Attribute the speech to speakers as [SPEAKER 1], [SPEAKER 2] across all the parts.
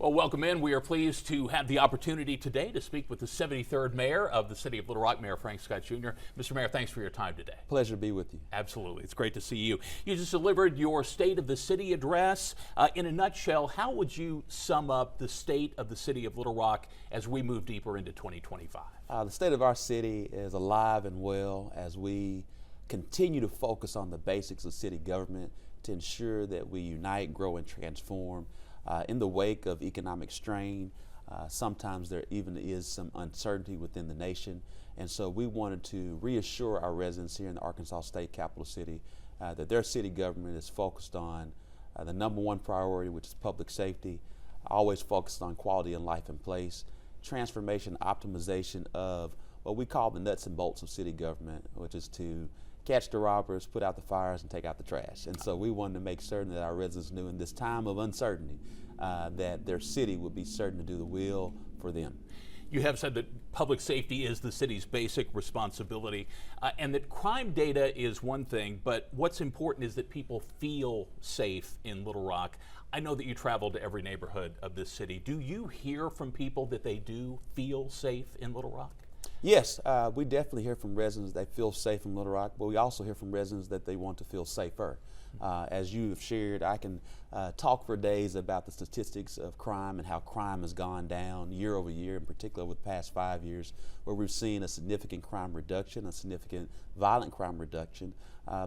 [SPEAKER 1] Well, welcome in. We are pleased to have the opportunity today to speak with the 73rd Mayor of the City of Little Rock, Mayor Frank Scott Jr. Mr. Mayor, thanks for your time today.
[SPEAKER 2] Pleasure to be with you.
[SPEAKER 1] Absolutely. It's great to see you. You just delivered your State of the City address. In a nutshell, how would you sum up the state of the City of Little Rock as we move deeper into 2025?
[SPEAKER 2] The state of our city is alive and well as we continue to focus on the basics of city government to ensure that we unite, grow, and transform. In the wake of economic strain, sometimes there even is some uncertainty within the nation. And so we wanted to reassure our residents here in the Arkansas State Capital City that their city government is focused on the number one priority, which is public safety, always focused on quality of life and place, transformation, optimization of what we call the nuts and bolts of city government, which is to catch the robbers, put out the fires, and take out the trash. And so we wanted to make certain that our residents knew in this time of uncertainty that their city would be certain to do the will for them.
[SPEAKER 1] You have said that public safety is the city's basic responsibility, and that crime data is one thing, but what's important is that people feel safe in Little Rock. I know that you travel to every neighborhood of this city. Do you hear from people that they do feel safe in Little Rock?
[SPEAKER 2] Yes, we definitely hear from residents that feel safe in Little Rock, but we also hear from residents that they want to feel safer. As you have shared, I can talk for days about the statistics of crime and how crime has gone down year over year, in particular over the past 5 years, where we've seen a significant crime reduction, a significant violent crime reduction,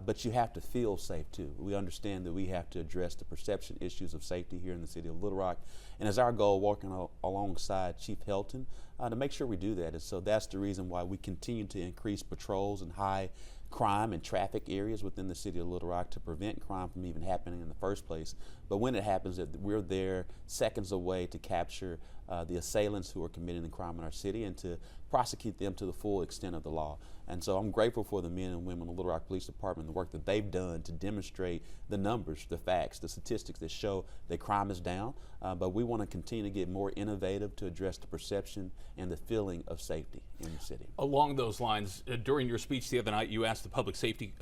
[SPEAKER 2] but you have to feel safe too. We understand that we have to address the perception issues of safety here in the city of Little Rock, and it's our goal working alongside Chief Helton to make sure we do that. And so that's the reason why we continue to increase patrols in high crime and traffic areas within the city of Little Rock to prevent crime from even happening in the first place. But when it happens, that we're there seconds away to capture the assailants who are committing the crime in our city and to prosecute them to the full extent of the law. And so I'm grateful for the men and women of the Little Rock Police Department, the work that they've done to demonstrate the numbers, the facts, the statistics that show that crime is down. But we want to continue to get more innovative to address the perception and the feeling of safety in the city.
[SPEAKER 1] Along those lines, during your speech the other night, you asked the Public Safety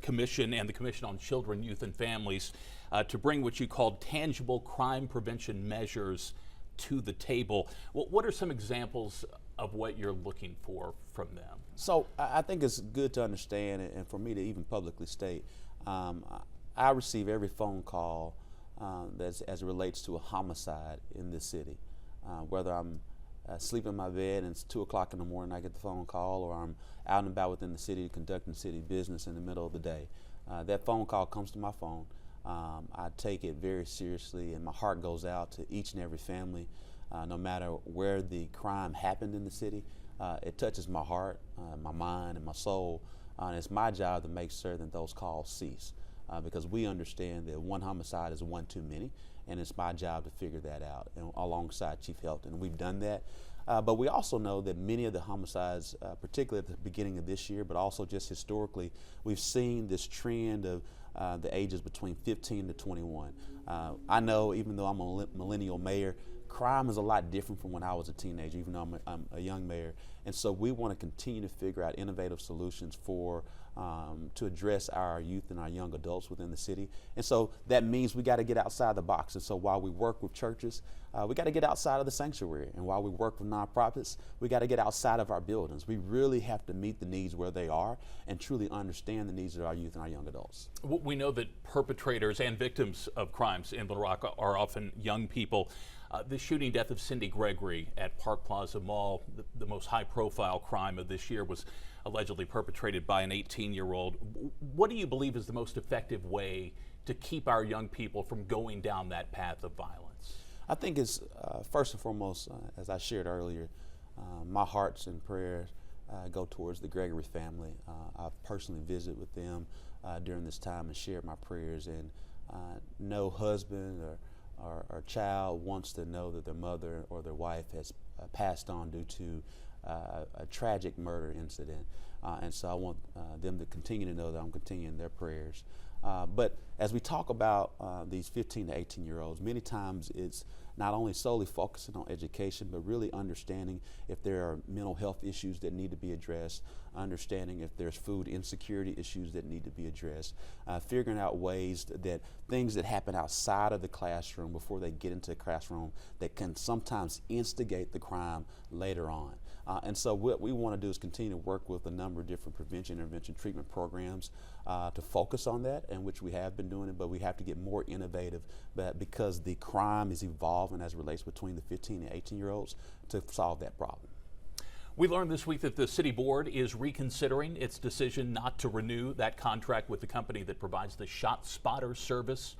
[SPEAKER 1] Commission and the Commission on Children, Youth, and Families to bring what you called tangible crime prevention measures to the table. What are some examples of what you're looking for from them?
[SPEAKER 2] So I think it's good to understand, and for me to even publicly state, I receive every phone call as it relates to a homicide in this city. Whether I'm sleeping in my bed and it's 2 o'clock in the morning, I get the phone call, or I'm out and about within the city conducting city business in the middle of the day. That phone call comes to my phone. I take it very seriously, and my heart goes out to each and every family, no matter where the crime happened in the city. It touches my heart, my mind, and my soul, and it's my job to make certain that those calls cease, because we understand that one homicide is one too many, and it's my job to figure that out alongside Chief Helton, and we've done that. But we also know that many of the homicides, particularly at the beginning of this year, but also just historically, we've seen this trend of the ages between 15 to 21. I know, even though I'm a millennial mayor, crime is a lot different from when I was a teenager, even though I'm a young mayor. And so we want to continue to figure out innovative solutions to address our youth and our young adults within the city. And so that means we got to get outside the box. And so while we work with churches, we got to get outside of the sanctuary. And while we work with nonprofits, we got to get outside of our buildings. We really have to meet the needs where they are and truly understand the needs of our youth and our young adults.
[SPEAKER 1] We know that perpetrators and victims of crimes in Little Rock are often young people. The shooting death of Cindy Gregory at Park Plaza Mall, the most high-profile crime of this year, was allegedly perpetrated by an 18-year-old. What do you believe is the most effective way to keep our young people from going down that path of violence?
[SPEAKER 2] I think it's first and foremost, as I shared earlier, my hearts and prayers go towards the Gregory family. I've personally visited with them during this time and shared my prayers, and no husband or child wants to know that their mother or their wife has passed on due to a tragic murder incident. And so I want them to continue to know that I'm continuing their prayers. But as we talk about these 15 to 18-year-olds, many times it's not only solely focusing on education, but really understanding if there are mental health issues that need to be addressed, understanding if there's food insecurity issues that need to be addressed, figuring out ways that things that happen outside of the classroom before they get into the classroom that can sometimes instigate the crime later on. And so what we want to do is continue to work with a number of different prevention, intervention, treatment programs to focus on that, and which we have been doing it, but we have to get more innovative because the crime is evolving as it relates between the 15 and 18-year-olds to solve that problem.
[SPEAKER 1] We learned this week that the city board is reconsidering its decision not to renew that contract with the company that provides the shot spotter service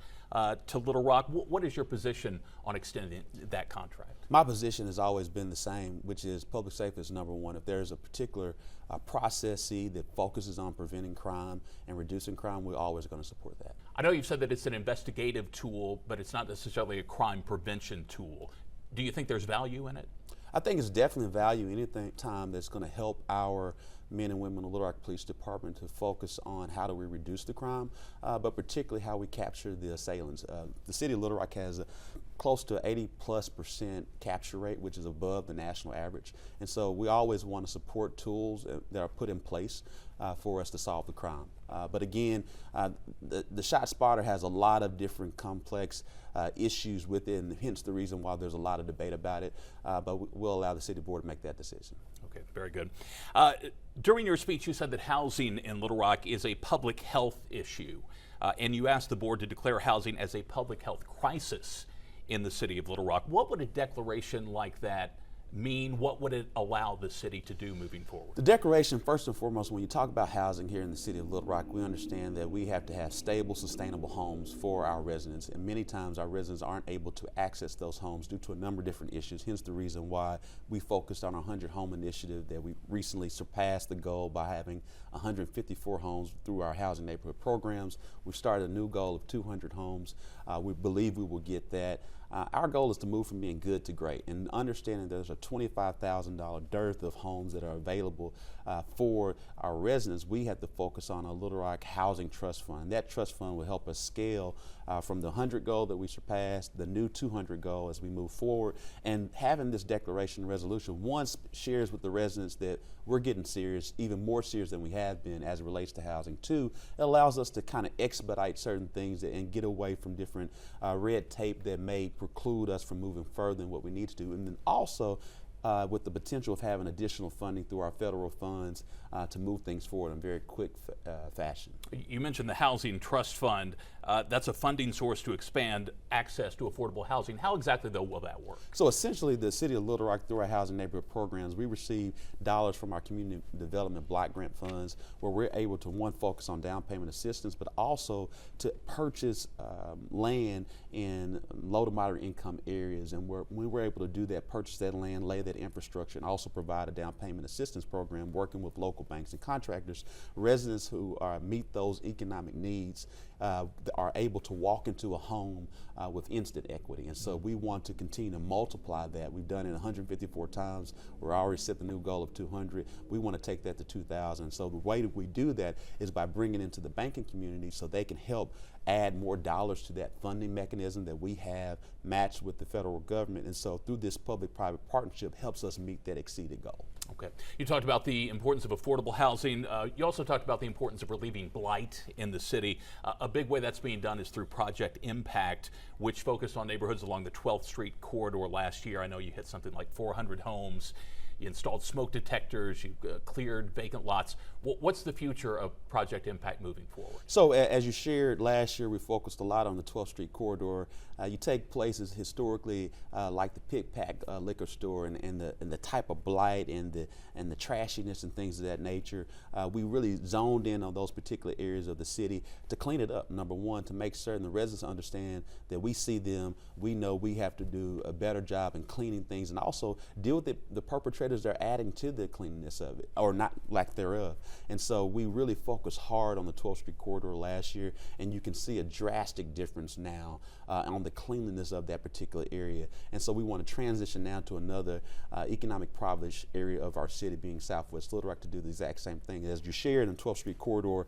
[SPEAKER 1] to Little Rock. What is your position on extending that contract?
[SPEAKER 2] My position has always been the same, which is public safety is number one. If there's a particular process that focuses on preventing crime and reducing crime, we're always going to support that.
[SPEAKER 1] I know you've said that it's an investigative tool, but it's not necessarily a crime prevention tool. Do you think there's value in it?
[SPEAKER 2] I think it's definitely value anything time that's going to help our men and women in the Little Rock Police Department to focus on how do we reduce the crime, but particularly how we capture the assailants. The city of Little Rock has close to 80+% capture rate, which is above the national average. And so we always want to support tools that are put in place for us to solve the crime. But again, the shot spotter has a lot of different complex issues with it, and hence the reason why there's a lot of debate about it. But we'll allow the city board to make that decision.
[SPEAKER 1] Okay, very good. During your speech, you said that housing in Little Rock is a public health issue, and you asked the board to declare housing as a public health crisis in the city of Little Rock. What would a declaration like that mean? What would it allow the city to do moving forward?
[SPEAKER 2] The declaration, first and foremost, when you talk about housing here in the city of Little Rock, we understand that we have to have stable, sustainable homes for our residents, and many times our residents aren't able to access those homes due to a number of different issues, hence the reason why we focused on our 100 home initiative that we recently surpassed the goal by having 154 homes through our housing neighborhood programs. We've started a new goal of 200 homes. We believe we will get that. Our goal is to move from being good to great, and understanding there's a $25,000 dearth of homes that are available for our residents. We have to focus on a Little Rock Housing Trust Fund. That trust fund will help us scale from the 100 goal that we surpassed, the new 200 goal as we move forward. And having this declaration resolution, one, shares with the residents that we're getting serious, even more serious than we have been as it relates to housing. Two, it allows us to kind of expedite certain things and get away from different red tape that may preclude us from moving further than what we need to do. And then also, with the potential of having additional funding through our federal funds to move things forward in a very quick fashion.
[SPEAKER 1] You mentioned the Housing Trust Fund. That's a funding source to expand access to affordable housing. How exactly, though, will that work?
[SPEAKER 2] So essentially, the city of Little Rock, through our housing neighborhood programs, we receive dollars from our community development block grant funds where we're able to, one, focus on down payment assistance, but also to purchase land in low to moderate income areas. And when we're able to do that, purchase that land, lay that infrastructure, and also provide a down payment assistance program working with local banks and contractors, residents who meet those economic needs are able to walk into a home with instant equity. And so we want to continue to multiply that. We've done it 154 times. We're already set the new goal of 200. We want to take that to 2,000. So the way that we do that is by bringing into the banking community so they can help add more dollars to that funding mechanism that we have matched with the federal government. And so through this public-private partnership helps us meet that exceeded goal.
[SPEAKER 1] Okay. You talked about the importance of affordable housing. You also talked about the importance of relieving blight in the city. A big way that's being done is through Project Impact, which focused on neighborhoods along the 12th Street corridor last year. I know you hit something like 400 homes. You installed smoke detectors, you cleared vacant lots. What's the future of Project Impact moving forward?
[SPEAKER 2] So as you shared, last year we focused a lot on the 12th Street corridor. You take places historically like the Pick Pack liquor store and the type of blight and the trashiness and things of that nature. We really zoned in on those particular areas of the city to clean it up. Number one, to make certain the residents understand that we see them. We know we have to do a better job in cleaning things and also deal with the perpetrators perpetrators, they're adding to the cleanliness of it, or not lack thereof. And so we really focused hard on the 12th Street corridor last year, and you can see a drastic difference now on the cleanliness of that particular area. And so we want to transition now to another economic privilege area of our city, being Southwest Little Rock, to do the exact same thing. As you shared in the 12th Street corridor,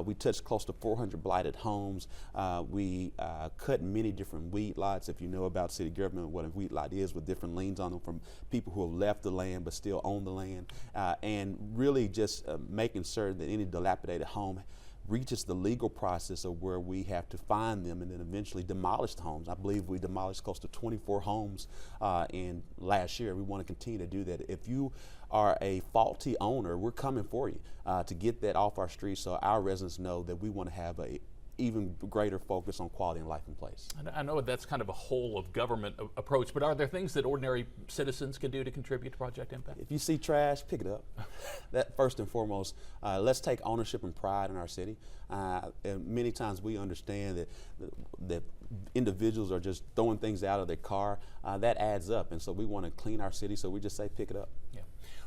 [SPEAKER 2] we touched close to 400 blighted homes. We cut many different weed lots. If you know about city government, what a weed lot is, with different liens on them from people who have left the land but still own the land, and really just making certain that any dilapidated home reaches the legal process of where we have to find them and then eventually demolish the homes. I believe we demolished close to 24 homes in last year. We want to continue to do that. If you are a faulty owner, we're coming for you to get that off our streets, so our residents know that we want to have a even greater focus on quality and life in place.
[SPEAKER 1] I know that's kind of a whole of government approach, but are there things that ordinary citizens can do to contribute to Project Impact?
[SPEAKER 2] If you see trash, pick it up. That first and foremost. Let's take ownership and pride in our city. And many times we understand that individuals are just throwing things out of their car. That adds up, and so we want to clean our city, so we just say pick it up.
[SPEAKER 1] Yeah.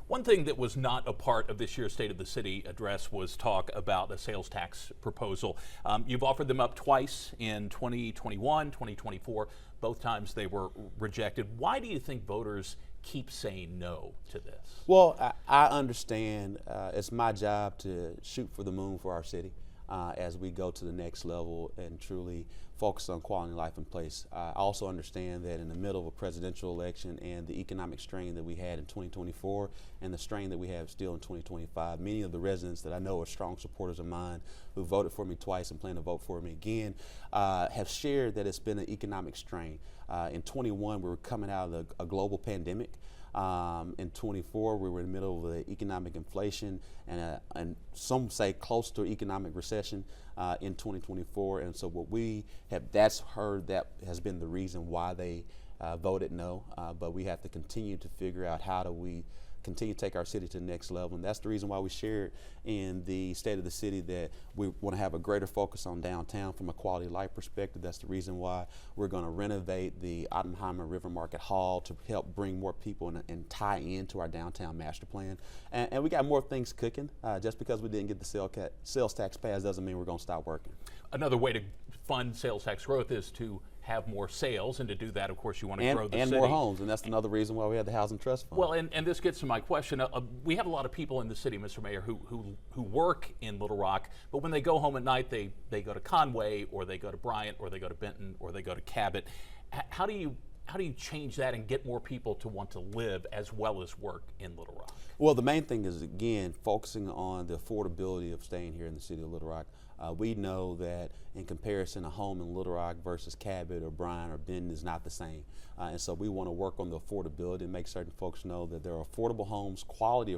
[SPEAKER 1] One thing that was not a part of this year's State of the City address was talk about a sales tax proposal. You've offered them up twice in 2021, 2024. Both times they were rejected. Why do you think voters keep saying no to this?
[SPEAKER 2] Well, I understand it's my job to shoot for the moon for our city as we go to the next level and truly focus on quality of life in place. I also understand that in the middle of a presidential election and the economic strain that we had in 2024 and the strain that we have still in 2025, many of the residents that I know are strong supporters of mine who voted for me twice and plan to vote for me again have shared that it's been an economic strain. In 21, we were coming out of a global pandemic. In 24, we were in the middle of the economic inflation and some say close to economic recession in 2024. And so what we have, that has been the reason why they voted no. But we have to continue to figure out how do we continue to take our city to the next level. And that's the reason why we shared in the State of the City that we want to have a greater focus on downtown from a quality of life perspective. That's the reason why we're going to renovate the Oppenheimer River Market Hall to help bring more people and tie into our downtown master plan. And we got more things cooking. Just because we didn't get the sales tax passed doesn't mean we're going to stop working.
[SPEAKER 1] Another way to fund sales tax growth is to have more sales, and to do that, of course, you want to grow the city.
[SPEAKER 2] And more homes, and that's another reason why we have the Housing Trust Fund.
[SPEAKER 1] Well, and this gets to my question. We have a lot of people in the city, Mr. Mayor, who work in Little Rock, but when they go home at night, they go to Conway, or they go to Bryant, or they go to Benton, or they go to Cabot. How do you change that and get more people to want to live as well as work in Little Rock?
[SPEAKER 2] Well, the main thing is, again, focusing on the affordability of staying here in the city of Little Rock. We know that in comparison, a home in Little Rock versus Cabot or Bryan or Benton is not the same. And so we want to work on the affordability and make certain folks know that there are affordable homes, quality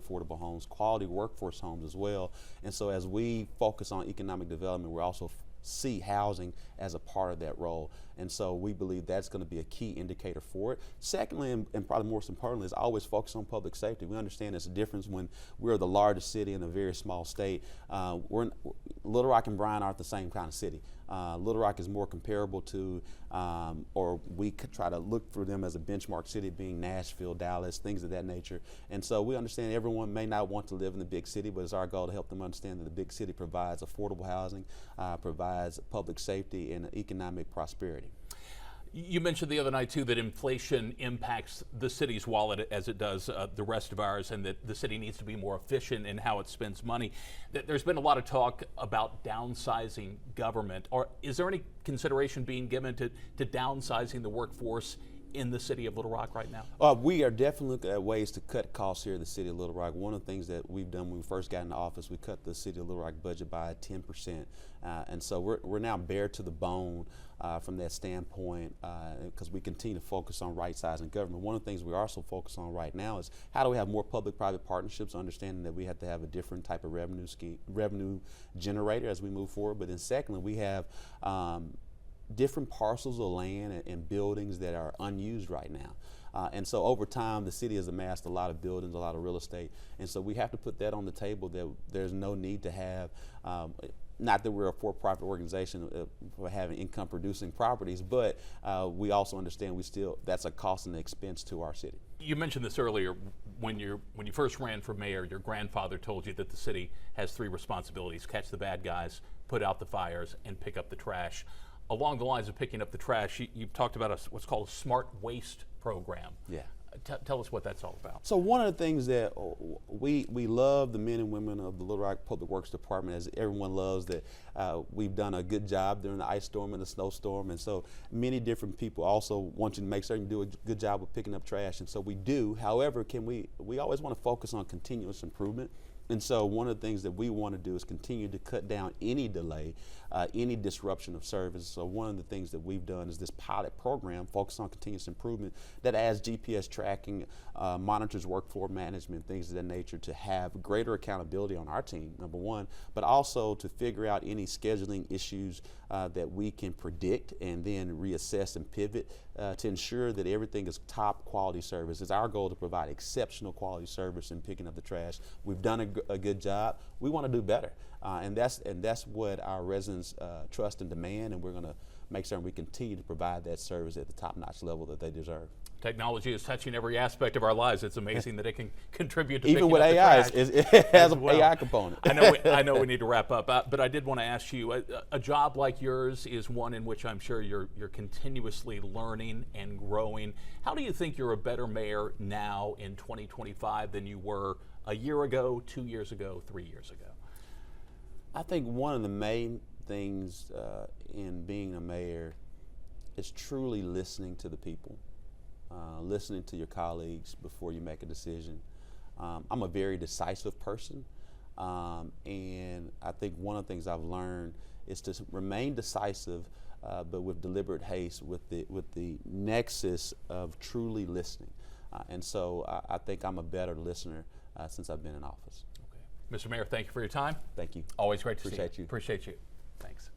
[SPEAKER 2] workforce homes as well. And so as we focus on economic development, we're also see housing as a part of that role. And so we believe that's going to be a key indicator for it. Secondly, and probably most importantly, is always focus on public safety. We understand there's a difference when we're the largest city in a very small state. Little Rock and Bryan aren't the same kind of city. Little Rock is more comparable to, or we could try to look for them as a benchmark city, being Nashville, Dallas, things of that nature. And so we understand everyone may not want to live in the big city, but it's our goal to help them understand that the big city provides affordable housing, provides public safety and economic prosperity.
[SPEAKER 1] You mentioned the other night, too, that inflation impacts the city's wallet as it does the rest of ours, and that the city needs to be more efficient in how it spends money. There's been a lot of talk about downsizing government. Or is there any consideration being given to downsizing the workforce in the city of Little Rock right now?
[SPEAKER 2] We are definitely looking at ways to cut costs here in the city of Little Rock. One of the things that we've done when we first got into office, we cut the city of Little Rock budget by 10%. And so we're now bare to the bone from that standpoint because we continue to focus on right-sizing government. One of the things we also focus on right now is how do we have more public-private partnerships, understanding that we have to have a different type of revenue generator as we move forward. But then secondly, we have different parcels of land and buildings that are unused right now. And so over time, the city has amassed a lot of buildings, a lot of real estate. And so we have to put that on the table that there's no need to have not that we're a for-profit organization for having income-producing properties, but we also understand that's a cost and expense to our city.
[SPEAKER 1] You mentioned this earlier. When you first ran for mayor, your grandfather told you that the city has 3 responsibilities: catch the bad guys, put out the fires, and pick up the trash. Along the lines of picking up the trash, you've talked about what's called a smart waste program.
[SPEAKER 2] Yeah.
[SPEAKER 1] Tell us what that's all about.
[SPEAKER 2] So one of the things that we love, the men and women of the Little Rock Public Works Department, as everyone loves that we've done a good job during the ice storm and the snowstorm, and so many different people also want you to make certain you do a good job of picking up trash, and so we do. However, we always want to focus on continuous improvement. And so one of the things that we want to do is continue to cut down any delay, any disruption of service. So one of the things that we've done is this pilot program focused on continuous improvement that adds GPS tracking, monitors workflow management, things of that nature, to have greater accountability on our team, number one, but also to figure out any scheduling issues that we can predict and then reassess and pivot to ensure that everything is top quality service. It's our goal to provide exceptional quality service in picking up the trash. We've done a good job. We want to do better, and that's what our residents trust and demand, and we're going to make sure we continue to provide that service at the top-notch level that they deserve.
[SPEAKER 1] Technology is touching every aspect of our lives. It's amazing that it can contribute to
[SPEAKER 2] even
[SPEAKER 1] picking
[SPEAKER 2] with
[SPEAKER 1] up the
[SPEAKER 2] AI,
[SPEAKER 1] trash
[SPEAKER 2] it has an
[SPEAKER 1] well.
[SPEAKER 2] AI component.
[SPEAKER 1] I know we need to wrap up, but I did want to ask you, a job like yours is one in which I'm sure you're continuously learning and growing. How do you think you're a better mayor now in 2025 than you were a year ago, 2 years ago, 3 years ago?
[SPEAKER 2] I think one of the main things in being a mayor is truly listening to the people. Listening to your colleagues before you make a decision. I'm a very decisive person, and I think one of the things I've learned is to remain decisive, but with deliberate haste, with the nexus of truly listening. And so I think I'm a better listener since I've been in office.
[SPEAKER 1] Okay. Mr. Mayor, thank you for your time.
[SPEAKER 2] Thank you.
[SPEAKER 1] Always great to
[SPEAKER 2] Appreciate
[SPEAKER 1] see you.
[SPEAKER 2] you.
[SPEAKER 1] Appreciate you. Thanks.